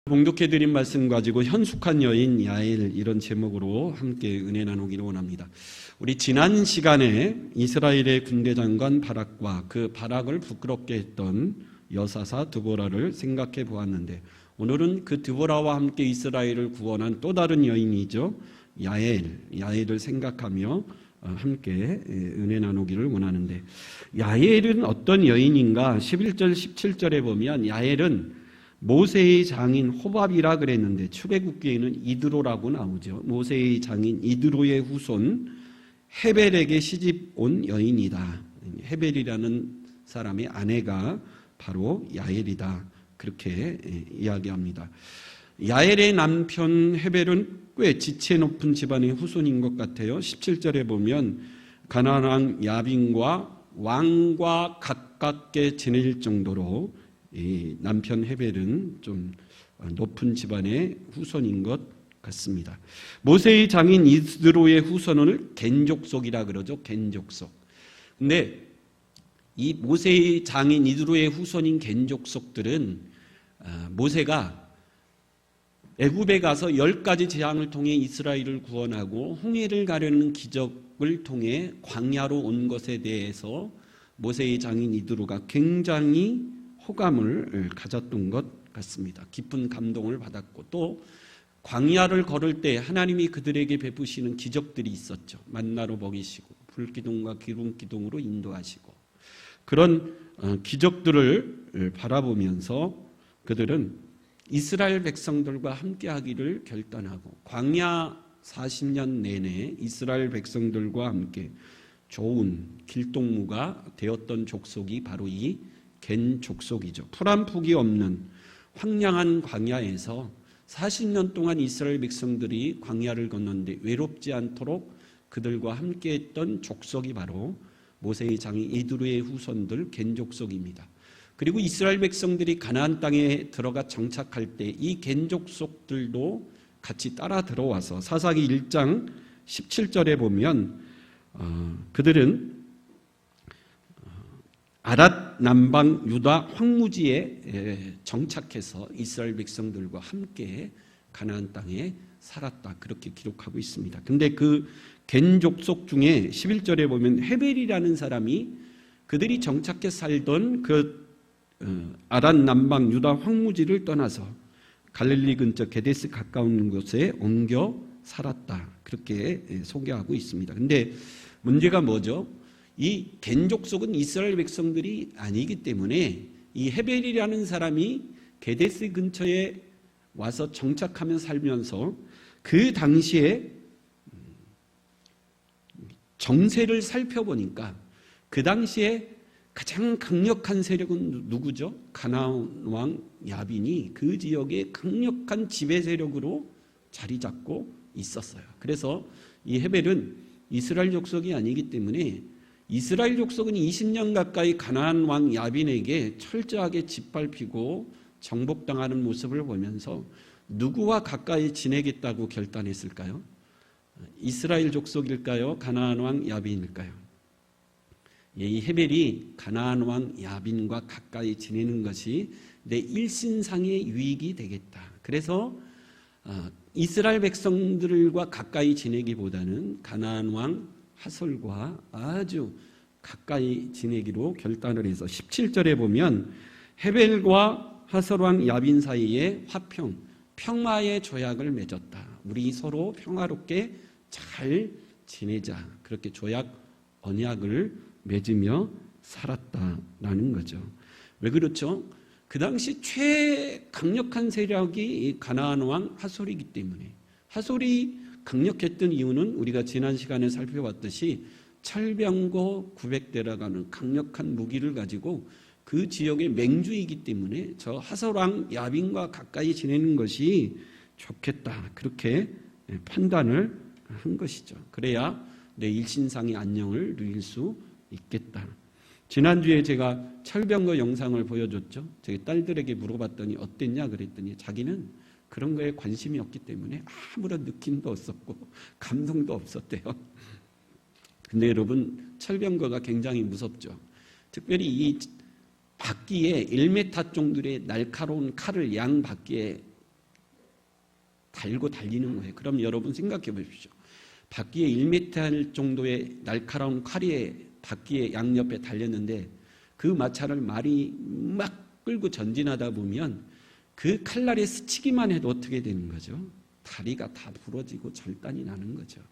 봉독해드린 말씀 가지고 현숙한 여인 야엘, 이런 제목으로 함께 은혜 나누기를 원합니다. 우리 지난 시간에 이스라엘의 군대 장관 바락과 그 바락을 부끄럽게 했던 여사사 드보라를 생각해 보았는데, 오늘은 그 드보라와 함께 이스라엘을 구원한 또 다른 여인이죠, 야엘을 생각하며 함께 은혜 나누기를 원하는데, 야엘은 어떤 여인인가? 11절 17절에 보면 야엘은 모세의 장인 호밥이라 그랬는데 출애굽기에는 이드로라고 나오죠. 모세의 장인 이드로의 후손 헤벨에게 시집 온 여인이다. 헤벨이라는 사람의 아내가 바로 야엘이다, 그렇게 이야기합니다. 야엘의 남편 헤벨은 꽤 지체 높은 집안의 후손인 것 같아요. 17절에 보면 가나안 왕 야빈과 왕과 가깝게 지낼 정도로 이 남편 헤벨은 좀 높은 집안의 후손인 것 같습니다. 모세의 장인 이드로의 후손을 겐족속이라 그러죠. 겐족속. 근데 이 모세의 장인 이드로의 후손인 겐족속들은 모세가 애굽에 가서 10가지 재앙을 통해 이스라엘을 구원하고 홍해를 가려는 기적을 통해 광야로 온 것에 대해서 모세의 장인 이드로가 굉장히 호감을 가졌던 것 같습니다. 깊은 감동을 받았고, 또 광야를 걸을 때 하나님이 그들에게 베푸시는 기적들이 있었죠. 만나로 먹이시고 불기둥과 기름기둥으로 인도하시고, 그런 기적들을 바라보면서 그들은 이스라엘 백성들과 함께하기를 결단하고 광야 40년 내내 이스라엘 백성들과 함께 좋은 길동무가 되었던 족속이 바로 이 겐 족속이죠. 풀 한 폭이 없는 황량한 광야에서 40년 동안 이스라엘 백성들이 광야를 건넜는데 외롭지 않도록 그들과 함께했던 족속이 바로 모세의 장인 이드로의 후손들 겐 족속입니다. 그리고 이스라엘 백성들이 가나안 땅에 들어가 정착할 때 이 겐 족속들도 같이 따라 들어와서 사사기 1장 17절에 보면 그들은 아랏 남방 유다 황무지에 정착해서 이스라엘 백성들과 함께 가나안 땅에 살았다, 그렇게 기록하고 있습니다. 근데 그 겐 족속 중에 11절에 보면 헤벨이라는 사람이 그들이 정착해 살던 그 아랏 남방 유다 황무지를 떠나서 갈릴리 근처 게데스 가까운 곳에 옮겨 살았다, 그렇게 소개하고 있습니다. 근데 문제가 뭐죠? 이 겐 족속은 이스라엘 백성들이 아니기 때문에 이 헤벨이라는 사람이 게데스 근처에 와서 정착하며 살면서 그 당시에 정세를 살펴보니까 그 당시에 가장 강력한 세력은 누구죠? 가나안 왕 야빈이 그 지역의 강력한 지배 세력으로 자리 잡고 있었어요. 그래서 이 헤벨은 이스라엘 족속이 아니기 때문에 이스라엘 족속은 20년 가까이 가나안 왕 야빈에게 철저하게 짓밟히고 정복당하는 모습을 보면서 누구와 가까이 지내겠다고 결단했을까요? 이스라엘 족속일까요? 가나안 왕 야빈일까요? 이 헤벨이 가나안 왕 야빈과 가까이 지내는 것이 내 일신상의 유익이 되겠다. 그래서 이스라엘 백성들과 가까이 지내기보다는 가나안 왕 하솔과 아주 가까이 지내기로 결단을 해서 17절에 보면 헤벨과 하솔 왕 야빈 사이에 평화의 조약을 맺었다. 우리 서로 평화롭게 잘 지내자, 그렇게 조약 언약을 맺으며 살았다라는 거죠. 왜 그렇죠? 그 당시 최강력한 세력이 가나안 왕 하솔이기 때문에, 하솔이 강력했던 이유는 우리가 지난 시간에 살펴봤듯이 철병거 900대라고 하는 강력한 무기를 가지고 그 지역의 맹주이기 때문에 저 하솔 왕 야빈과 가까이 지내는 것이 좋겠다, 그렇게 판단을 한 것이죠. 그래야 내 일신상의 안녕을 누릴 수 있겠다. 지난주에 제가 철병거 영상을 보여줬죠. 제 딸들에게 물어봤더니 어땠냐 그랬더니 자기는 그런 거에 관심이 없기 때문에 아무런 느낌도 없었고 감동도 없었대요. 근데 여러분, 철병거가 굉장히 무섭죠. 특별히 이 바퀴에 1m 정도의 날카로운 칼을 양 바퀴에 달고 달리는 거예요. 그럼 여러분 생각해 보십시오. 바퀴에 1m 정도의 날카로운 칼이 바퀴의 양옆에 달렸는데 그 마차를 말이 막 끌고 전진하다 보면 그 칼날에 스치기만 해도 어떻게 되는 거죠? 다리가 다 부러지고 절단이 나는 거죠.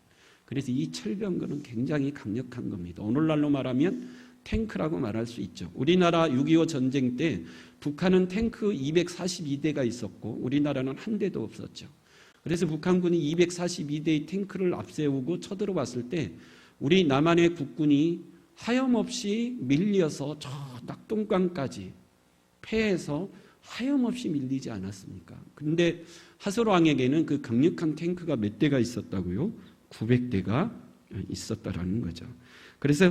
그래서 이 철병거는 굉장히 강력한 겁니다. 오늘날로 말하면 탱크라고 말할 수 있죠. 우리나라 6.25 전쟁 때 북한은 탱크 242대가 있었고 우리나라는 한 대도 없었죠. 그래서 북한군이 242대의 탱크를 앞세우고 쳐들어왔을 때 우리 남한의 국군이 하염없이 밀려서 저 낙동강까지 패해서 하염없이 밀리지 않았습니까? 그런데 하설왕에게는 그 강력한 탱크가 몇 대가 있었다고요? 900대가 있었다라는 거죠. 그래서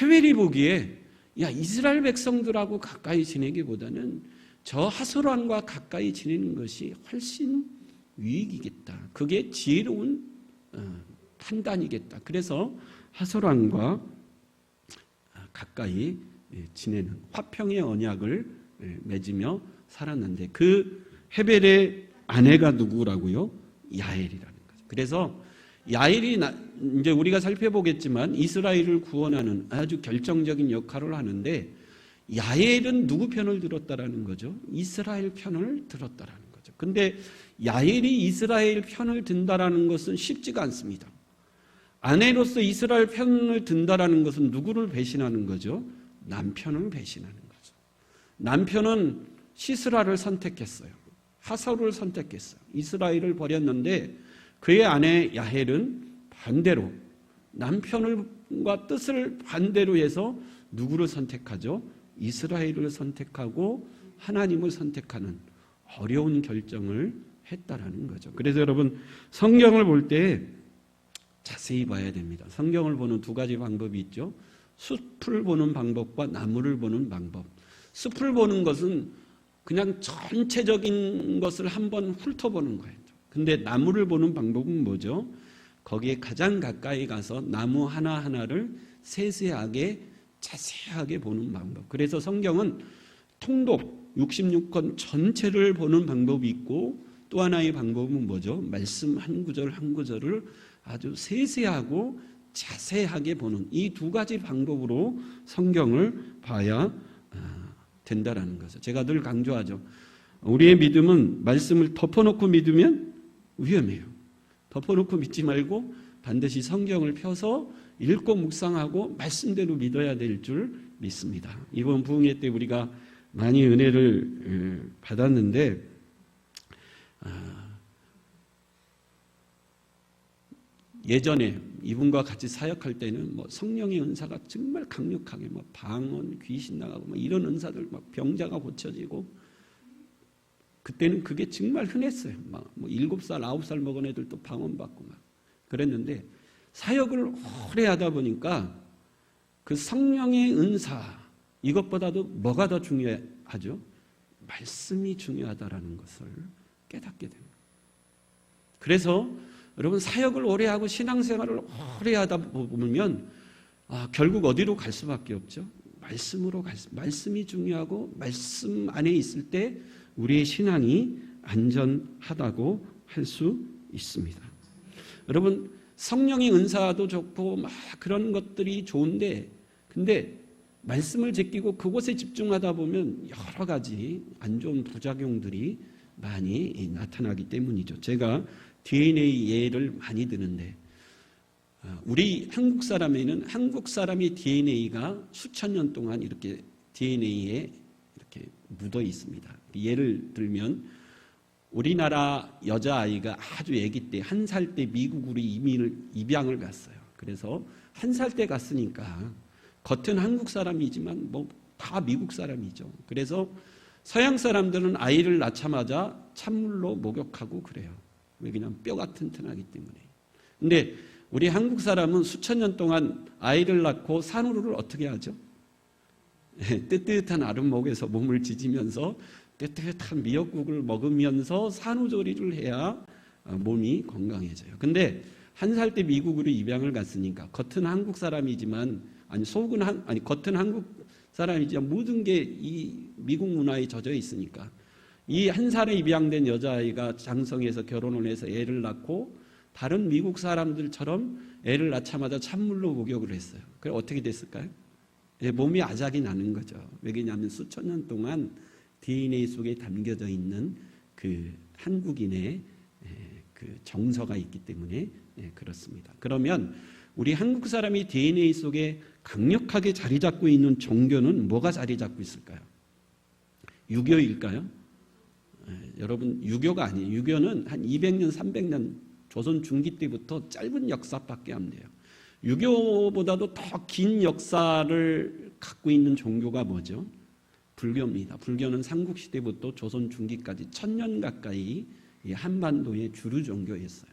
해웰이 보기에 야 이스라엘 백성들하고 가까이 지내기보다는 저 하설왕과 가까이 지내는 것이 훨씬 유익이겠다. 그게 지혜로운 판단이겠다. 그래서 하설왕과 가까이 지내는 화평의 언약을 맺으며 살았는데 그 헤벨의 아내가 누구라고요? 야엘이라는 거죠. 그래서 야엘이 이제 우리가 살펴보겠지만 이스라엘을 구원하는 아주 결정적인 역할을 하는데 야엘은 누구 편을 들었다라는 거죠? 이스라엘 편을 들었다라는 거죠. 근데 야엘이 이스라엘 편을 든다라는 것은 쉽지가 않습니다. 아내로서 이스라엘 편을 든다라는 것은 누구를 배신하는 거죠? 남편을 배신하는 거죠. 남편은 시스라를 선택했어요. 하설을 선택했어요. 이스라엘을 버렸는데 그의 아내 야헬은 반대로 남편과 뜻을 반대로 해서 누구를 선택하죠? 이스라엘을 선택하고 하나님을 선택하는 어려운 결정을 했다라는 거죠. 그래서 여러분 성경을 볼 때 자세히 봐야 됩니다. 성경을 보는 두 가지 방법이 있죠. 숲을 보는 방법과 나무를 보는 방법. 숲을 보는 것은 그냥 전체적인 것을 한번 훑어보는 거예요. 근데 나무를 보는 방법은 뭐죠? 거기에 가장 가까이 가서 나무 하나하나를 세세하게 자세하게 보는 방법. 그래서 성경은 통독 66권 전체를 보는 방법이 있고 또 하나의 방법은 뭐죠? 말씀 한 구절 한 구절을 아주 세세하고 자세하게 보는 이 두 가지 방법으로 성경을 봐야 된다라는 거죠. 제가 늘 강조하죠. 우리의 믿음은 말씀을 덮어놓고 믿으면 위험해요. 덮어놓고 믿지 말고 반드시 성경을 펴서 읽고 묵상하고 말씀대로 믿어야 될 줄 믿습니다. 이번 부흥회 때 우리가 많이 은혜를 받았는데 예전에 이분과 같이 사역할 때는 뭐 성령의 은사가 정말 강력하게 막 방언, 귀신 나가고 막 이런 은사들 막 병자가 고쳐지고 그때는 그게 정말 흔했어요. 막 뭐 7살, 9살 먹은 애들도 방언 받고 막 그랬는데 사역을 오래 하다 보니까 그 성령의 은사 이것보다도 뭐가 더 중요하죠? 말씀이 중요하다라는 것을 깨닫게 됩니다. 그래서 여러분 사역을 오래 하고 신앙생활을 오래 하다 보면 결국 어디로 갈 수밖에 없죠? 말씀으로 말씀이 중요하고 말씀 안에 있을 때 우리의 신앙이 안전하다고 할 수 있습니다. 여러분 성령의 은사도 좋고 막 그런 것들이 좋은데 근데 말씀을 제끼고 그곳에 집중하다 보면 여러 가지 안 좋은 부작용들이 많이 나타나기 때문이죠. 제가 DNA 예를 많이 드는데 우리 한국 사람에는 한국 사람의 DNA가 수천 년 동안 이렇게 DNA에 이렇게 묻어 있습니다. 예를 들면 우리나라 여자아이가 아주 아기 때 1살 때 미국으로 입양을 갔어요. 그래서 1살 때 갔으니까 겉은 한국 사람이지만 뭐 다 미국 사람이죠. 그래서 서양 사람들은 아이를 낳자마자 찬물로 목욕하고 그래요. 왜냐하면 뼈가 튼튼하기 때문에. 근데 우리 한국 사람은 수천 년 동안 아이를 낳고 산후를 어떻게 하죠? 뜨뜻한 아랫목에서 몸을 지지면서 뜨뜻한 미역국을 먹으면서 산후조리를 해야 몸이 건강해져요. 근데 1살 때 미국으로 입양을 갔으니까 겉은 한국 사람이지만 겉은 한국 사람이지만 모든 게 이 미국 문화에 젖어 있으니까 이 한 살에 입양된 여자아이가 장성에서 결혼을 해서 애를 낳고 다른 미국 사람들처럼 애를 낳자마자 찬물로 목욕을 했어요. 그래 어떻게 됐을까요? 몸이 아작이 나는 거죠. 왜냐하면 수천 년 동안 DNA 속에 담겨져 있는 그 한국인의 그 정서가 있기 때문에 그렇습니다. 그러면 우리 한국 사람이 DNA 속에 강력하게 자리 잡고 있는 종교는 뭐가 자리 잡고 있을까요? 유교일까요? 여러분 유교가 아니에요. 유교는 한 200년, 300년 조선 중기 때부터 짧은 역사밖에 안 돼요. 유교보다도 더 긴 역사를 갖고 있는 종교가 뭐죠? 불교입니다. 불교는 삼국시대부터 조선 중기까지 1000년 가까이 한반도의 주류 종교였어요.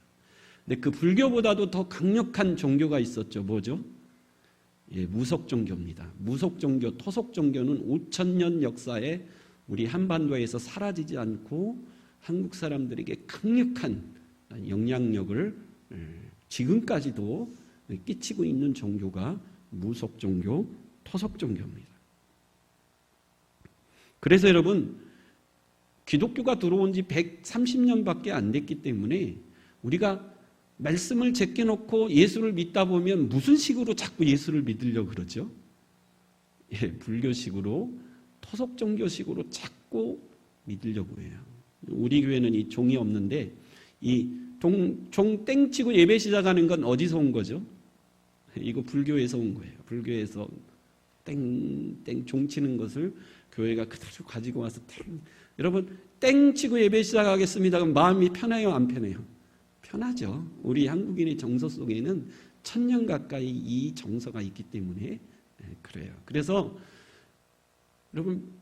근데 그 불교보다도 더 강력한 종교가 있었죠. 뭐죠? 무속 종교입니다. 무속 종교, 토속 종교는 5000년 역사에 우리 한반도에서 사라지지 않고 한국 사람들에게 강력한 영향력을 지금까지도 끼치고 있는 종교가 무속 종교, 토속 종교입니다. 그래서 여러분 기독교가 들어온 지 130년밖에 안 됐기 때문에 우리가 말씀을 제껴놓고 예수를 믿다 보면 무슨 식으로 자꾸 예수를 믿으려고 그러죠? 불교식으로, 토속 종교식으로 자꾸 믿으려고 해요. 우리 교회는 이 종이 없는데 이 종 땡치고 예배 시작하는 건 어디서 온 거죠? 이거 불교에서 온 거예요. 불교에서 땡 종 치는 것을 교회가 그대로 가지고 와서 여러분 땡치고 예배 시작하겠습니다. 그럼 마음이 편해요, 안 편해요? 편하죠. 우리 한국인의 정서 속에는 1000년 가까이 이 정서가 있기 때문에 그래요. 그래서 여러분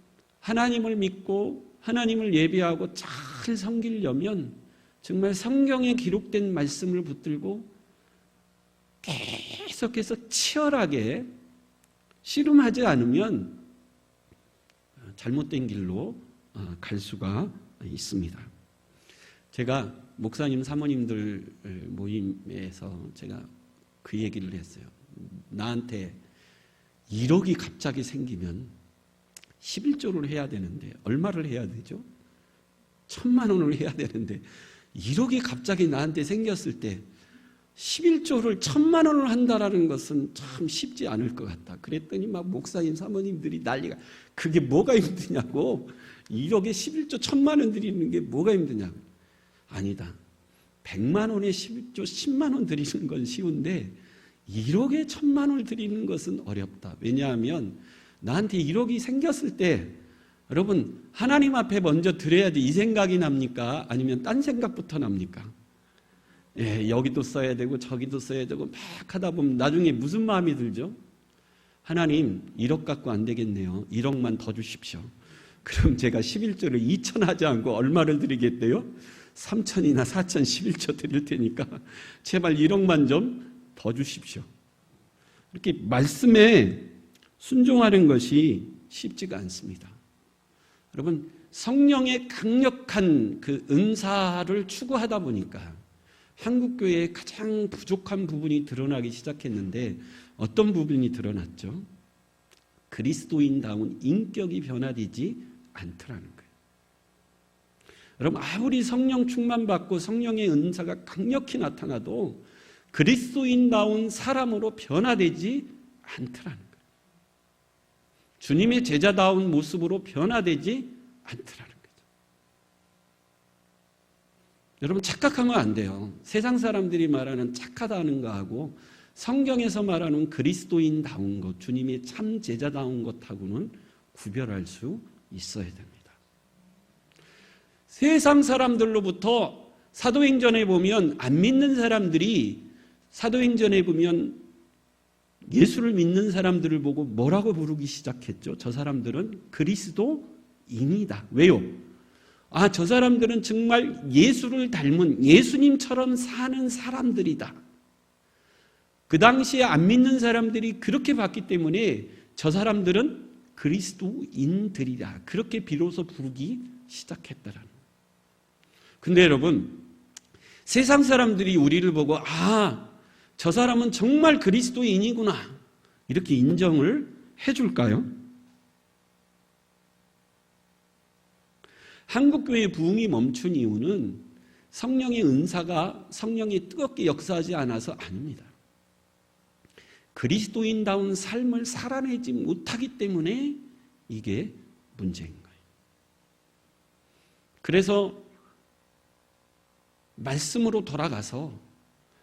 하나님을 믿고 하나님을 예배하고 잘 섬기려면 정말 성경에 기록된 말씀을 붙들고 계속해서 치열하게 씨름하지 않으면 잘못된 길로 갈 수가 있습니다. 제가 목사님 사모님들 모임에서 제가 그 얘기를 했어요. 나한테 1억이 갑자기 생기면 11조를 해야 되는데 얼마를 해야 되죠? 1000만 원을 해야 되는데 1억이 갑자기 나한테 생겼을 때 11조를 1000만 원을 한다라는 것은 참 쉽지 않을 것 같다. 그랬더니 막 목사님 사모님들이 난리가, 그게 뭐가 힘드냐고. 1억에 11조 1000만 원 드리는 게 뭐가 힘드냐고. 아니다. 100만 원에 11조 10만 원 드리는 건 쉬운데 1억에 1000만 원을 드리는 것은 어렵다. 왜냐하면 나한테 1억이 생겼을 때 여러분 하나님 앞에 먼저 드려야지 이 생각이 납니까? 아니면 딴 생각부터 납니까? 여기도 써야 되고 저기도 써야 되고 막 하다 보면 나중에 무슨 마음이 들죠? 하나님 1억 갖고 안 되겠네요. 1억만 더 주십시오. 그럼 제가 11조를 2천 하지 않고 얼마를 드리겠대요? 3천이나 4천 11조 드릴 테니까 제발 1억만 좀 더 주십시오. 이렇게 말씀에 순종하는 것이 쉽지가 않습니다. 여러분 성령의 강력한 그 은사를 추구하다 보니까 한국교회에 가장 부족한 부분이 드러나기 시작했는데 어떤 부분이 드러났죠? 그리스도인다운 인격이 변화되지 않더라는 거예요. 여러분 아무리 성령 충만받고 성령의 은사가 강력히 나타나도 그리스도인다운 사람으로 변화되지 않더라는 거예요. 주님의 제자다운 모습으로 변화되지 않더라는 거죠. 여러분 착각하면 안 돼요. 세상 사람들이 말하는 착하다는 거하고 성경에서 말하는 그리스도인다운 것, 주님의 참 제자다운 것하고는 구별할 수 있어야 됩니다. 세상 사람들로부터 사도행전에 보면 안 믿는 사람들이 사도행전에 보면 예수를 믿는 사람들을 보고 뭐라고 부르기 시작했죠? 저 사람들은 그리스도인이다. 왜요? 아, 저 사람들은 정말 예수를 닮은 예수님처럼 사는 사람들이다. 그 당시에 안 믿는 사람들이 그렇게 봤기 때문에 저 사람들은 그리스도인들이다. 그렇게 비로소 부르기 시작했다라는 거예요. 근데 여러분, 세상 사람들이 우리를 보고 아, 저 사람은 정말 그리스도인이구나 이렇게 인정을 해줄까요? 한국교회 부흥이 멈춘 이유는 성령의 은사가 성령이 뜨겁게 역사하지 않아서 아닙니다. 그리스도인다운 삶을 살아내지 못하기 때문에 이게 문제인 거예요. 그래서 말씀으로 돌아가서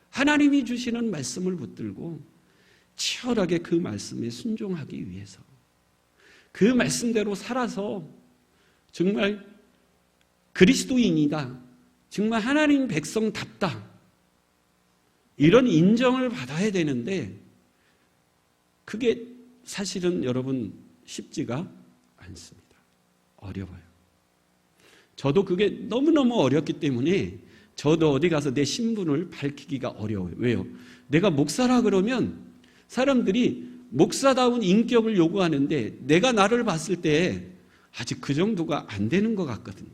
하나님이 주시는 말씀을 붙들고 치열하게 그 말씀에 순종하기 위해서 그 말씀대로 살아서 정말 그리스도인이다, 정말 하나님 백성답다, 이런 인정을 받아야 되는데 그게 사실은 여러분 쉽지가 않습니다. 어려워요. 저도 그게 너무너무 어렵기 때문에 저도 어디 가서 내 신분을 밝히기가 어려워요. 왜요? 내가 목사라 그러면 사람들이 목사다운 인격을 요구하는데 내가 나를 봤을 때 아직 그 정도가 안 되는 것 같거든요.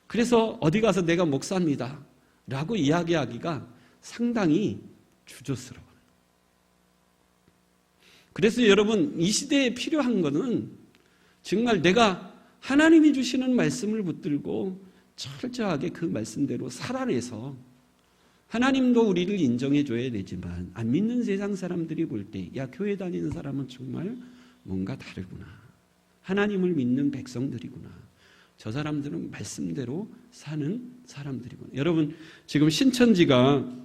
그래서 어디 가서 내가 목사입니다 라고 이야기하기가 상당히 주저스러워요. 그래서 여러분, 이 시대에 필요한 것은 정말 내가 하나님이 주시는 말씀을 붙들고 철저하게 그 말씀대로 살아내서 하나님도 우리를 인정해 줘야 되지만 안 믿는 세상 사람들이 볼 때 야, 교회 다니는 사람은 정말 뭔가 다르구나, 하나님을 믿는 백성들이구나, 저 사람들은 말씀대로 사는 사람들이구나. 여러분, 지금 신천지가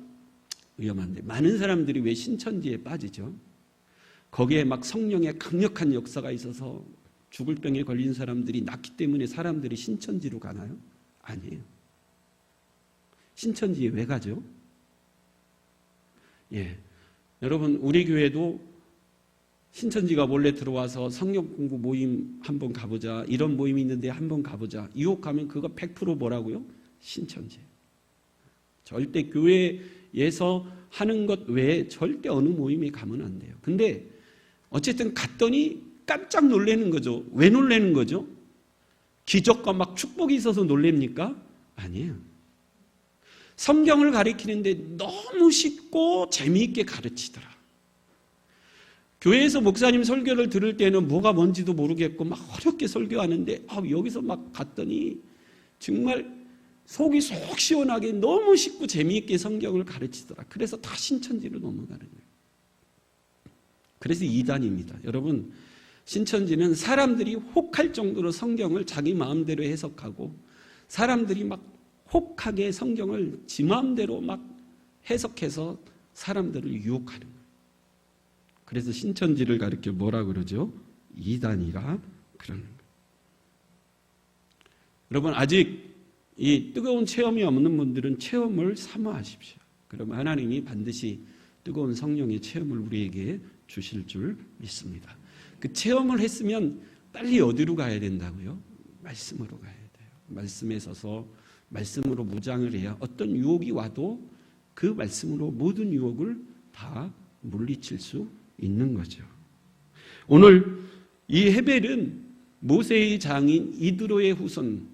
위험한데 많은 사람들이 왜 신천지에 빠지죠? 거기에 막 성령의 강력한 역사가 있어서 죽을 병에 걸린 사람들이 낫기 때문에 사람들이 신천지로 가나요? 아니에요. 신천지에 왜 가죠? 여러분, 우리 교회도 신천지가 몰래 들어와서 성경 공부 모임 한번 가보자, 이런 모임이 있는데 한번 가보자, 유혹하면 그거 100% 뭐라고요? 신천지예요. 절대 교회에서 하는 것 외에 절대 어느 모임에 가면 안 돼요. 근데 어쨌든 갔더니 깜짝 놀라는 거죠. 왜 놀라는 거죠? 기적과 막 축복이 있어서 놀랍니까? 아니에요. 성경을 가르치는데 너무 쉽고 재미있게 가르치더라. 교회에서 목사님 설교를 들을 때는 뭐가 뭔지도 모르겠고 막 어렵게 설교하는데 여기서 막 갔더니 정말 속이 속 시원하게 너무 쉽고 재미있게 성경을 가르치더라. 그래서 다 신천지로 넘어가는 거예요. 그래서 이단입니다. 여러분, 신천지는 사람들이 혹할 정도로 성경을 자기 마음대로 해석하고 사람들이 막 혹하게 성경을 지 마음대로 막 해석해서 사람들을 유혹하는 거예요. 그래서 신천지를 가리켜 뭐라 그러죠? 이단이라 그러는 거예요. 여러분, 아직 이 뜨거운 체험이 없는 분들은 체험을 사모하십시오. 그러면 하나님이 반드시 뜨거운 성령의 체험을 우리에게 주실 줄 믿습니다. 그 체험을 했으면 빨리 어디로 가야 된다고요? 말씀으로 가야 돼요. 말씀에 서서 말씀으로 무장을 해야 어떤 유혹이 와도 그 말씀으로 모든 유혹을 다 물리칠 수 있는 거죠. 오늘 이 헤벨은 모세의 장인 이드로의 후손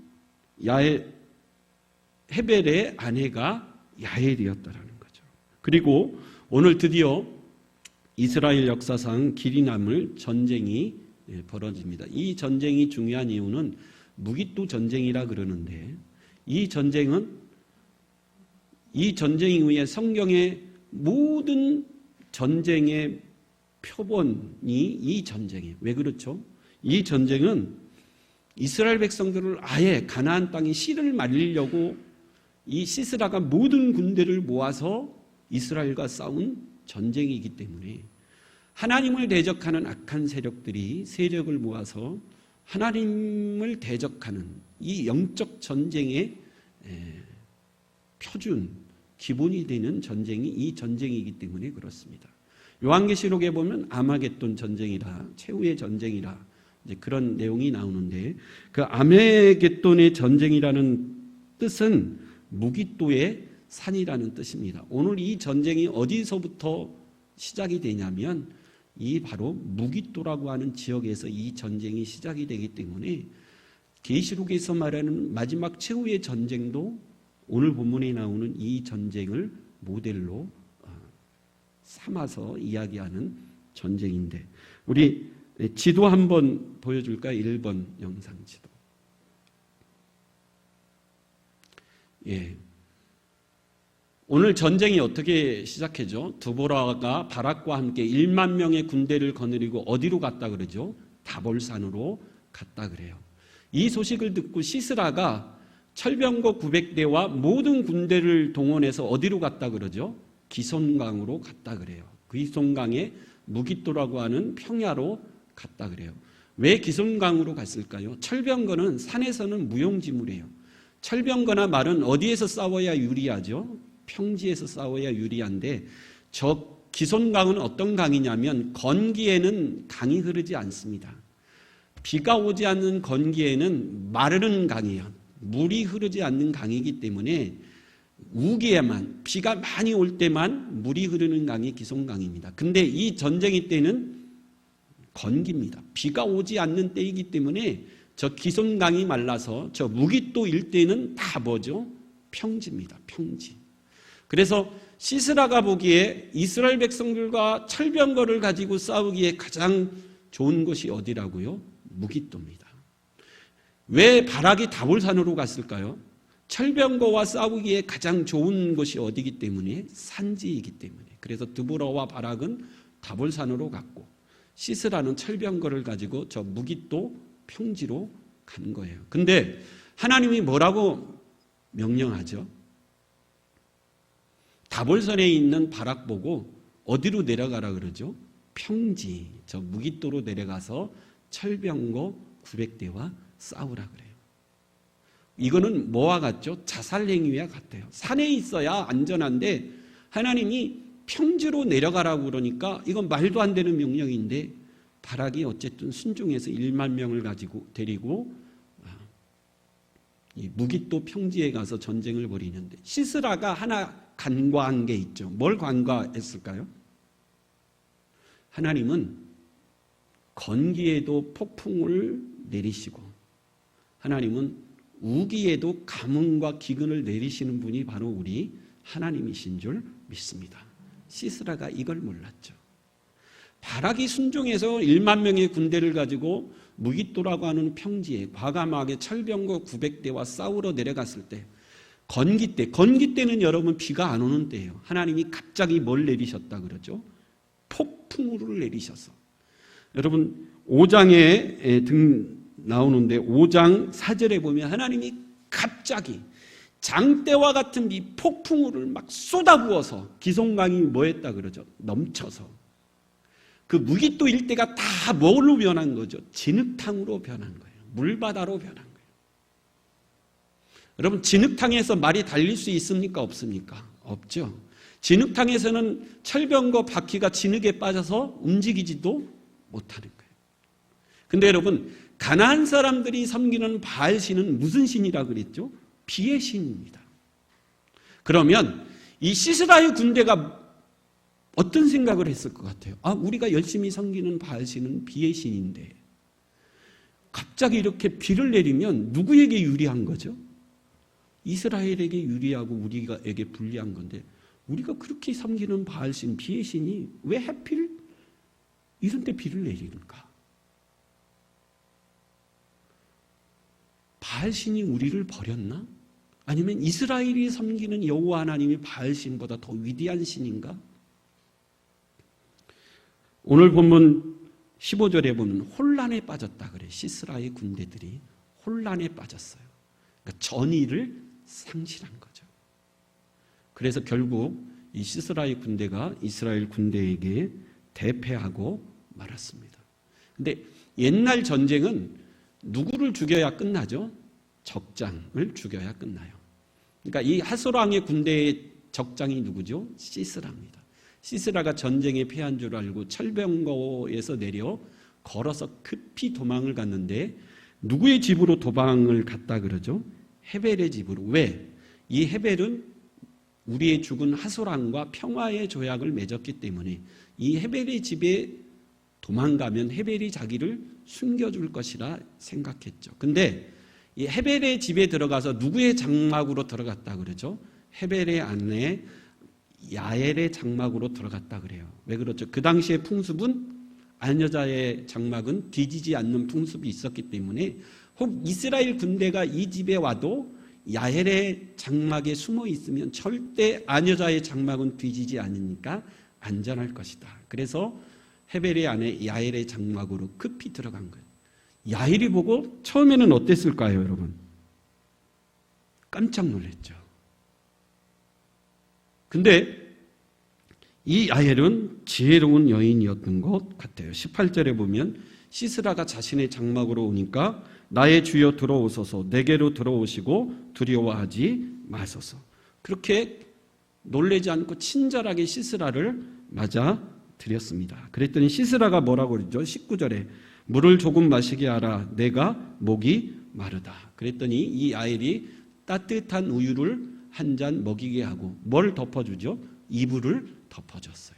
헤벨의 아내가 야엘이었다라는 거죠. 그리고 오늘 드디어 이스라엘 역사상 길이 남을 전쟁이 벌어집니다. 이 전쟁이 중요한 이유는 무기또 전쟁이라 그러는데 이 전쟁에 의해 성경의 모든 전쟁의 표본이 이 전쟁이에요. 왜 그렇죠? 이 전쟁은 이스라엘 백성들을 아예 가나안 땅에 씨를 말리려고 이 시스라가 모든 군대를 모아서 이스라엘과 싸운 전쟁이기 때문에 하나님을 대적하는 악한 세력을 모아서 하나님을 대적하는 이 영적 전쟁의 표준, 기본이 되는 전쟁이 이 전쟁이기 때문에 그렇습니다. 요한계시록에 보면 아마겟돈 전쟁이라, 최후의 전쟁이라 이제 그런 내용이 나오는데 그 아마겟돈의 전쟁이라는 뜻은 무기또의 산이라는 뜻입니다. 오늘 이 전쟁이 어디서부터 시작이 되냐면 이 바로 무기또라고 하는 지역에서 이 전쟁이 시작이 되기 때문에 계시록에서 말하는 마지막 최후의 전쟁도 오늘 본문에 나오는 이 전쟁을 모델로 삼아서 이야기하는 전쟁인데 우리 지도 한번 보여줄까요? 1번 영상 지도. 예. 오늘 전쟁이 어떻게 시작했죠? 드보라가 바락과 함께 1만 명의 군대를 거느리고 어디로 갔다 그러죠? 다볼산으로 갔다 그래요. 이 소식을 듣고 시스라가 철병거 900대와 모든 군대를 동원해서 어디로 갔다 그러죠? 기손강으로 갔다 그래요. 기손강에 무깃도라고 하는 평야로 갔다 그래요. 왜 기손강으로 갔을까요? 철병거는 산에서는 무용지물이에요. 철병거나 말은 어디에서 싸워야 유리하죠? 평지에서 싸워야 유리한데 저 기손강은 어떤 강이냐면 건기에는 강이 흐르지 않습니다. 비가 오지 않는 건기에는 마르는 강이에요. 물이 흐르지 않는 강이기 때문에 우기에만 비가 많이 올 때만 물이 흐르는 강이 기손강입니다. 근데 이 전쟁의 때는 건기입니다. 비가 오지 않는 때이기 때문에 저 기손강이 말라서 저 무깃도 일대는 다 뭐죠? 평지입니다. 평지. 그래서 시스라가 보기에 이스라엘 백성들과 철병거를 가지고 싸우기에 가장 좋은 곳이 어디라고요? 무깃도입니다. 왜 바락이 다볼산으로 갔을까요? 철병거와 싸우기에 가장 좋은 곳이 어디기 때문에? 산지이기 때문에. 그래서 드보라와 바락은 다볼산으로 갔고 시스라는 철병거를 가지고 저 무깃도 평지로 간 거예요. 근데 하나님이 뭐라고 명령하죠? 다볼산에 있는 바락 보고 어디로 내려가라 그러죠? 평지, 저 무깃도로 내려가서 철병거 900대와 싸우라 그래요. 이거는 뭐와 같죠? 자살행위와 같아요. 산에 있어야 안전한데 하나님이 평지로 내려가라고 그러니까 이건 말도 안 되는 명령인데 바락이 어쨌든 순종해서 1만 명을 가지고 데리고 이 무깃도 평지에 가서 전쟁을 벌이는데 시스라가 하나 간과한 게 있죠. 뭘 간과했을까요? 하나님은 건기에도 폭풍을 내리시고 하나님은 우기에도 가뭄과 기근을 내리시는 분이 바로 우리 하나님이신 줄 믿습니다. 시스라가 이걸 몰랐죠. 바락이 순종해서 1만 명의 군대를 가지고 무깃도라고 하는 평지에 과감하게 철병거 900대와 싸우러 내려갔을 때 건기 때는 여러분 비가 안 오는 때예요. 하나님이 갑자기 뭘 내리셨다 그러죠? 폭풍우를 내리셔서. 여러분 5장에 나오는데 5장 4절에 보면 하나님이 갑자기 장대와 같은 이 폭풍우를 막 쏟아부어서 기손강이 뭐 했다 그러죠? 넘쳐서. 그 무깃도 일대가 다 뭘로 변한 거죠? 진흙탕으로 변한 거예요. 물바다로 변한 거예요. 여러분 진흙탕에서 말이 달릴 수 있습니까? 없습니까? 없죠. 진흙탕에서는 철병거 바퀴가 진흙에 빠져서 움직이지도 못하는 거예요. 근데 여러분 가나안 사람들이 섬기는 바알신은 무슨 신이라 그랬죠? 비의 신입니다. 그러면 이 시스라의 군대가 어떤 생각을 했을 것 같아요? 우리가 열심히 섬기는 바알신은 비의 신인데 갑자기 이렇게 비를 내리면 누구에게 유리한 거죠? 이스라엘에게 유리하고 우리에게 불리한 건데 우리가 그렇게 섬기는 바알신 비의 신이 왜 하필 이런 때 비를 내리는가? 바알신이 우리를 버렸나? 아니면 이스라엘이 섬기는 여호와 하나님이 바알신보다 더 위대한 신인가? 오늘 본문 15절에 보면 혼란에 빠졌다 그래. 시스라의 군대들이 혼란에 빠졌어요. 그러니까 전의를 상실한 거죠. 그래서 결국 이 시스라의 군대가 이스라엘 군대에게 대패하고 말았습니다. 근데 옛날 전쟁은 누구를 죽여야 끝나죠? 적장을 죽여야 끝나요. 그러니까 이 하소랑의 군대의 적장이 누구죠? 시스라입니다. 시스라가 전쟁에 패한 줄 알고 철병거에서 내려 걸어서 급히 도망을 갔는데 누구의 집으로 도망을 갔다 그러죠? 헤벨의 집으로. 왜? 이 헤벨은 우리의 죽은 하소랑과 평화의 조약을 맺었기 때문에 이 헤벨의 집에 도망가면 헤벨이 자기를 숨겨줄 것이라 생각했죠. 근데 이 헤벨의 집에 들어가서 누구의 장막으로 들어갔다 그러죠? 헤벨의 아내 야엘의 장막으로 들어갔다 그래요. 왜 그렇죠? 그 당시의 풍습은 아내자의 장막은 뒤지지 않는 풍습이 있었기 때문에 혹 이스라엘 군대가 이 집에 와도 야헬의 장막에 숨어 있으면 절대 아녀자의 장막은 뒤지지 않으니까 안전할 것이다. 그래서 헤벨의 아내 야헬의 장막으로 급히 들어간 거예요. 야헬이 보고 처음에는 어땠을까요, 여러분? 깜짝 놀랐죠. 근데 이 야헬은 지혜로운 여인이었던 것 같아요. 18절에 보면 시스라가 자신의 장막으로 오니까 나의 주여 들어오소서, 내게로 들어오시고 두려워하지 마소서. 그렇게 놀라지 않고 친절하게 시스라를 맞아 드렸습니다. 그랬더니 시스라가 뭐라고 그러죠? 19절에 물을 조금 마시게 하라, 내가 목이 마르다. 그랬더니 이 야헬이 따뜻한 우유를 한 잔 먹이게 하고 뭘 덮어주죠? 이불을 덮어줬어요.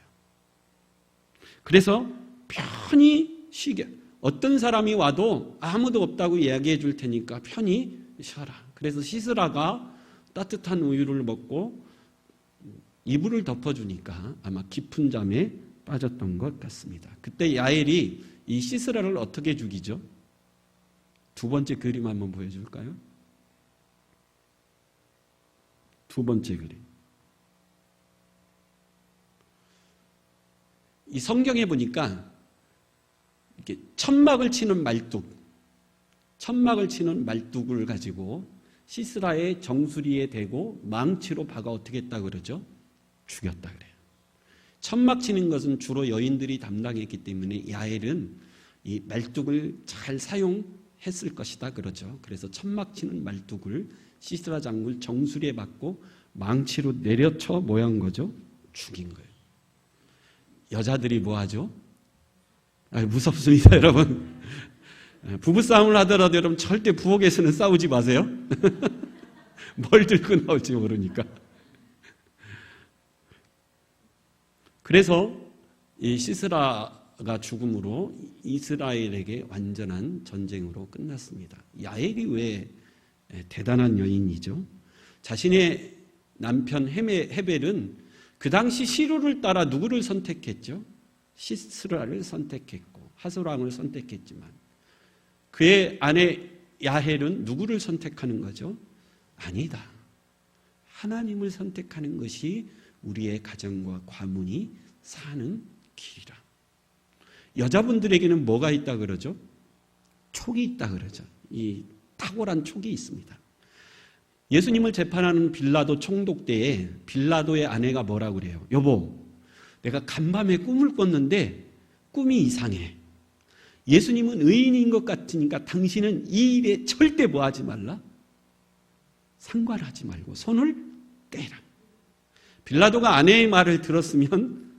그래서 편히 쉬게, 어떤 사람이 와도 아무도 없다고 이야기해 줄 테니까 편히 쉬어라. 그래서 시스라가 따뜻한 우유를 먹고 이불을 덮어주니까 아마 깊은 잠에 빠졌던 것 같습니다. 그때 야헬이 이 시스라를 어떻게 죽이죠? 두 번째 그림 한번 보여줄까요? 두 번째 그림. 이 성경에 보니까 이렇게 천막을 치는 말뚝을 가지고 시스라의 정수리에 대고 망치로 박아 어떻게 했다 그러죠? 죽였다 그래요. 천막 치는 것은 주로 여인들이 담당했기 때문에 야헬은 이 말뚝을 잘 사용했을 것이다 그러죠. 그래서 천막 치는 말뚝을 시스라 장군을 정수리에 박고 망치로 내려쳐 뭐한 거죠? 죽인 거예요. 여자들이 뭐 하죠? 무섭습니다, 여러분. 부부싸움을 하더라도 여러분 절대 부엌에서는 싸우지 마세요. 뭘 들고 나올지 모르니까. 그래서 이 시스라가 죽음으로 이스라엘에게 완전한 전쟁으로 끝났습니다. 야헬이 왜 대단한 여인이죠? 자신의 남편 헤벨은 그 당시 시루를 따라 누구를 선택했죠? 시스라를 선택했고 하소랑을 선택했지만 그의 아내 야헬은 누구를 선택하는 거죠? 아니다. 하나님을 선택하는 것이 우리의 가정과 가문이 사는 길이라. 여자분들에게는 뭐가 있다 그러죠? 촉이 있다 그러죠. 이 탁월한 촉이 있습니다. 예수님을 재판하는 빌라도 총독 때에 빌라도의 아내가 뭐라고 그래요? 여보, 내가 간밤에 꿈을 꿨는데 꿈이 이상해. 예수님은 의인인 것 같으니까 당신은 이 일에 절대 뭐 하지 말라? 상관하지 말고 손을 떼라. 빌라도가 아내의 말을 들었으면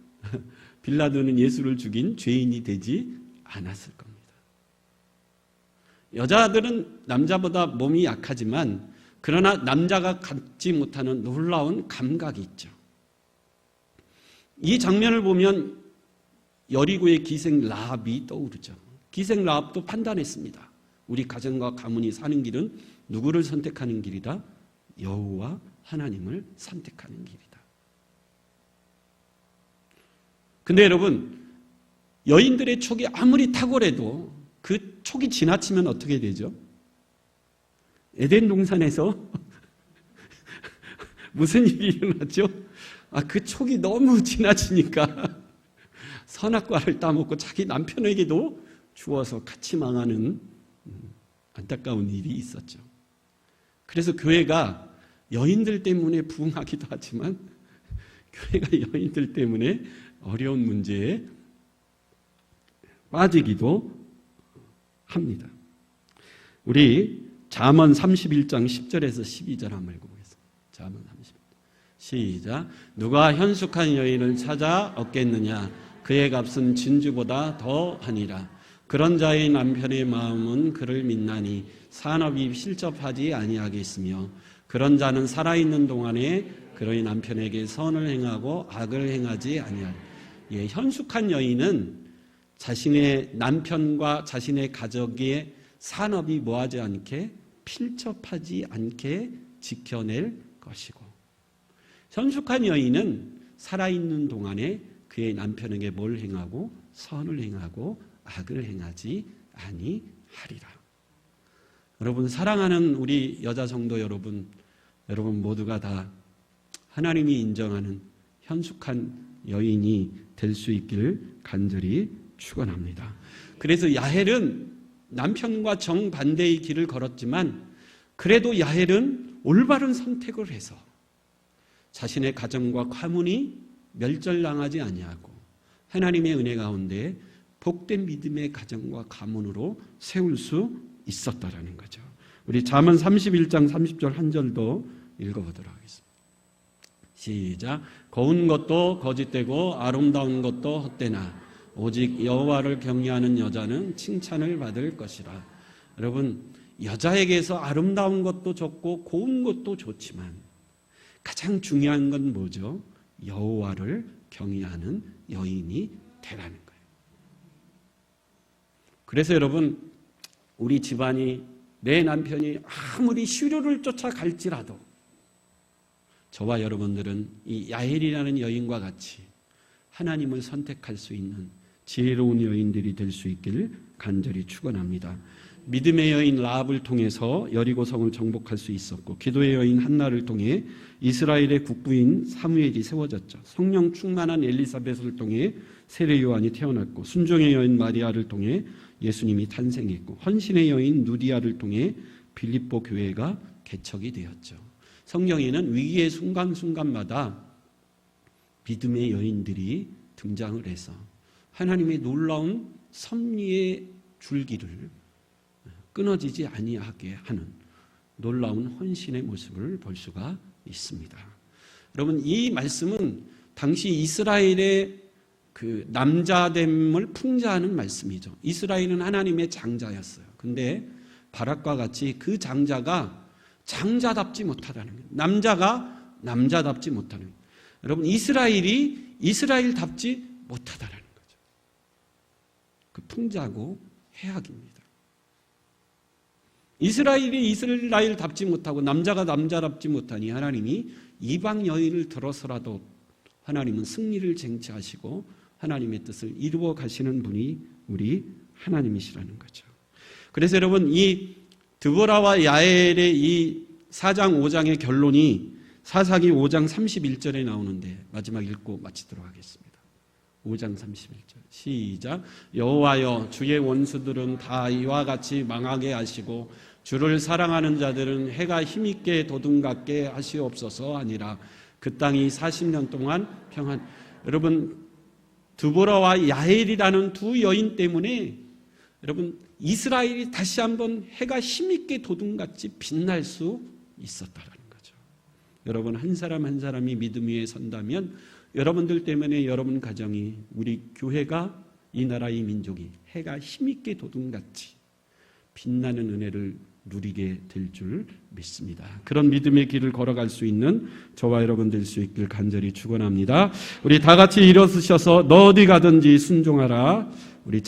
빌라도는 예수를 죽인 죄인이 되지 않았을 겁니다. 여자들은 남자보다 몸이 약하지만 그러나 남자가 갖지 못하는 놀라운 감각이 있죠. 이 장면을 보면 여리고의 기생 라합이 떠오르죠. 기생 라합도 판단했습니다. 우리 가정과 가문이 사는 길은 누구를 선택하는 길이다? 여호와 하나님을 선택하는 길이다. 근데 여러분, 여인들의 촉이 아무리 탁월해도 그 촉이 지나치면 어떻게 되죠? 에덴 동산에서 무슨 일이 일어났죠? 그 촉이 너무 지나치니까 선악과를 따먹고 자기 남편에게도 주어서 같이 망하는 안타까운 일이 있었죠. 그래서 교회가 여인들 때문에 부흥하기도 하지만 교회가 여인들 때문에 어려운 문제에 빠지기도 합니다. 우리 잠언 31장 10절에서 12절 한번 읽어보겠습니다. 잠언 31절 시작. 누가 현숙한 여인을 찾아 얻겠느냐? 그의 값은 진주보다 더하니라. 그런 자의 남편의 마음은 그를 믿나니 산업이 실접하지 아니하겠으며 그런 자는 살아있는 동안에 그의 남편에게 선을 행하고 악을 행하지 아니하리. 현숙한 여인은 자신의 남편과 자신의 가족의 산업이 뭐하지 않게 필접하지 않게 지켜낼 것이고, 현숙한 여인은 살아있는 동안에 그의 남편에게 뭘 행하고 선을 행하고 악을 행하지 아니하리라. 여러분, 사랑하는 우리 여자 성도 여러분 모두가 다 하나님이 인정하는 현숙한 여인이 될 수 있길 간절히 축원합니다. 그래서 야헬은 남편과 정반대의 길을 걸었지만 그래도 야헬은 올바른 선택을 해서 자신의 가정과 가문이 멸절당하지 아니하고 하나님의 은혜 가운데 복된 믿음의 가정과 가문으로 세울 수 있었다라는 거죠. 우리 잠언 31장 30절 한 절도 읽어보도록 하겠습니다. 시작. 고운 것도 거짓되고 아름다운 것도 헛되나 오직 여호와를 경외하는 여자는 칭찬을 받을 것이라. 여러분, 여자에게서 아름다운 것도 좋고 고운 것도 좋지만 가장 중요한 건 뭐죠? 여호와를 경외하는 여인이 되라는 거예요. 그래서 여러분, 우리 집안이 내 남편이 아무리 시류를 쫓아갈지라도 저와 여러분들은 이 야헬이라는 여인과 같이 하나님을 선택할 수 있는 지혜로운 여인들이 될 수 있기를 간절히 축원합니다. 믿음의 여인 라합을 통해서 여리고성을 정복할 수 있었고 기도의 여인 한나를 통해 이스라엘의 국부인 사무엘이 세워졌죠. 성령 충만한 엘리사벳을 통해 세례 요한이 태어났고 순종의 여인 마리아를 통해 예수님이 탄생했고 헌신의 여인 누디아를 통해 빌립보 교회가 개척이 되었죠. 성경에는 위기의 순간순간마다 믿음의 여인들이 등장을 해서 하나님의 놀라운 섭리의 줄기를 끊어지지 아니하게 하는 놀라운 헌신의 모습을 볼 수가 있습니다. 여러분, 이 말씀은 당시 이스라엘의 그 남자됨을 풍자하는 말씀이죠. 이스라엘은 하나님의 장자였어요. 근데 바락과 같이 그 장자가 장자답지 못하다는 거예요. 남자가 남자답지 못하는 거예요. 여러분, 이스라엘이 이스라엘답지 못하다는 거죠. 그 풍자고 해악입니다. 이스라엘이 이스라엘답지 못하고 남자가 남자답지 못하니 하나님이 이방 여인을 들어서라도 하나님은 승리를 쟁취하시고 하나님의 뜻을 이루어 가시는 분이 우리 하나님이시라는 거죠. 그래서 여러분, 이 드보라와 야엘의 이 4장 5장의 결론이 사사기 5장 31절에 나오는데 마지막 읽고 마치도록 하겠습니다. 5장 31절 시작. 여호와여, 주의 원수들은 다 이와 같이 망하게 하시고 주를 사랑하는 자들은 해가 힘있게 도둠같게 하시옵소서 하니라. 그 땅이 40년 동안 평안. 여러분, 드보라와 야헬이라는 두 여인 때문에 여러분, 이스라엘이 다시 한번 해가 힘있게 도둠같이 빛날 수 있었다라는 거죠. 여러분, 한 사람 한 사람이 믿음 위에 선다면 여러분들 때문에 여러분 가정이, 우리 교회가, 이 나라, 이 민족이 해가 힘있게 도둠같이 빛나는 은혜를 누리게 될 줄 믿습니다. 그런 믿음의 길을 걸어갈 수 있는 저와 여러분 될 수 있길 간절히 축원합니다. 우리 다 같이 일어서셔서 너 어디 가든지 순종하라. 우리